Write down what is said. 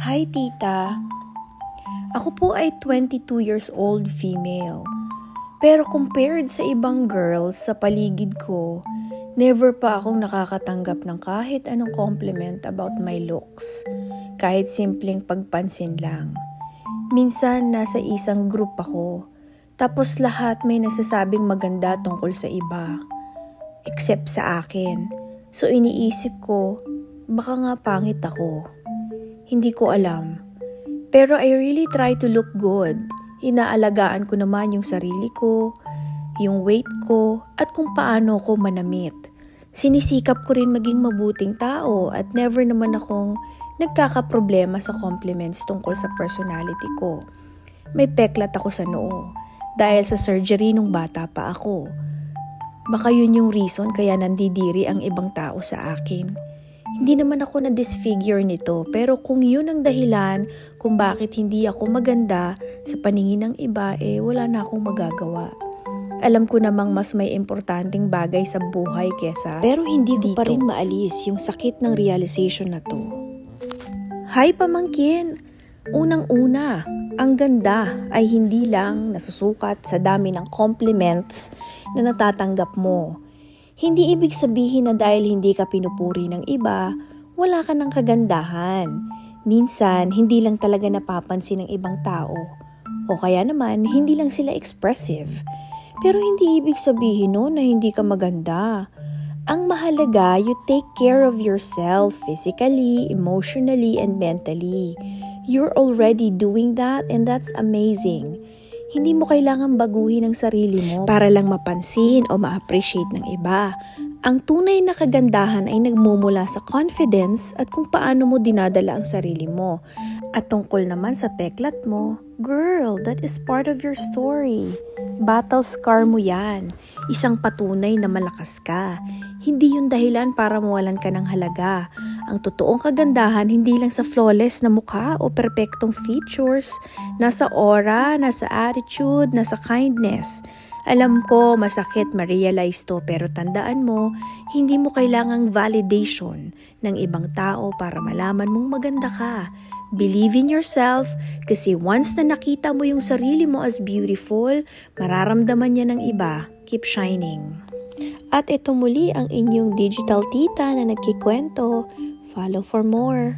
Hi tita, ako po ay 22 years old female. Pero compared sa ibang girls sa paligid ko, never pa akong nakakatanggap ng kahit anong compliment about my looks. Kahit simpleng pagpansin lang. Minsan nasa isang group ako, tapos lahat may nasasabing maganda tungkol sa iba. Except sa akin. So iniisip ko, baka nga pangit ako. Hindi ko alam. Pero I really try to look good. Inaalagaan ko naman yung sarili ko, yung weight ko, at kung paano ko manamit. Sinisikap ko rin maging mabuting tao at never naman akong nagkakaproblema sa compliments tungkol sa personality ko. May peklat ako sa noo dahil sa surgery nung bata pa ako. Baka yun yung reason kaya nandidiri ang ibang tao sa akin. Hindi naman ako na-disfigure nito, pero kung yun ang dahilan kung bakit hindi ako maganda sa paningin ng iba, wala na akong magagawa. Alam ko namang mas may importanteng bagay sa buhay kesa pero hindi ko pa rin maalis yung sakit ng realization na to. Hi pamangkin! Unang-una, ang ganda ay hindi lang nasusukat sa dami ng compliments na natatanggap mo. Hindi ibig sabihin na dahil hindi ka pinupuri ng iba, wala ka ng kagandahan. Minsan, hindi lang talaga napapansin ng ibang tao. O kaya naman, hindi lang sila expressive. Pero hindi ibig sabihin no, na hindi ka maganda. Ang mahalaga, you take care of yourself physically, emotionally, and mentally. You're already doing that and that's amazing. Hindi mo kailangang baguhin ang sarili mo para lang mapansin o ma-appreciate ng iba. Ang tunay na kagandahan ay nagmumula sa confidence at kung paano mo dinadala ang sarili mo. At tungkol naman sa peklat mo, girl, that is part of your story. Battle scar mo yan. Isang patunay na malakas ka. Hindi yun dahilan para mawalan ka ng halaga. Ang totoong kagandahan hindi lang sa flawless na mukha o perpektong features. Nasa aura, nasa attitude, nasa kindness. Alam ko masakit ma-realize to pero tandaan mo, hindi mo kailangang validation ng ibang tao para malaman mong maganda ka. Believe in yourself kasi once na nakita mo yung sarili mo as beautiful, mararamdaman niya ng iba. Keep shining. At ito muli ang inyong digital tita na nagkikwento. Follow for more.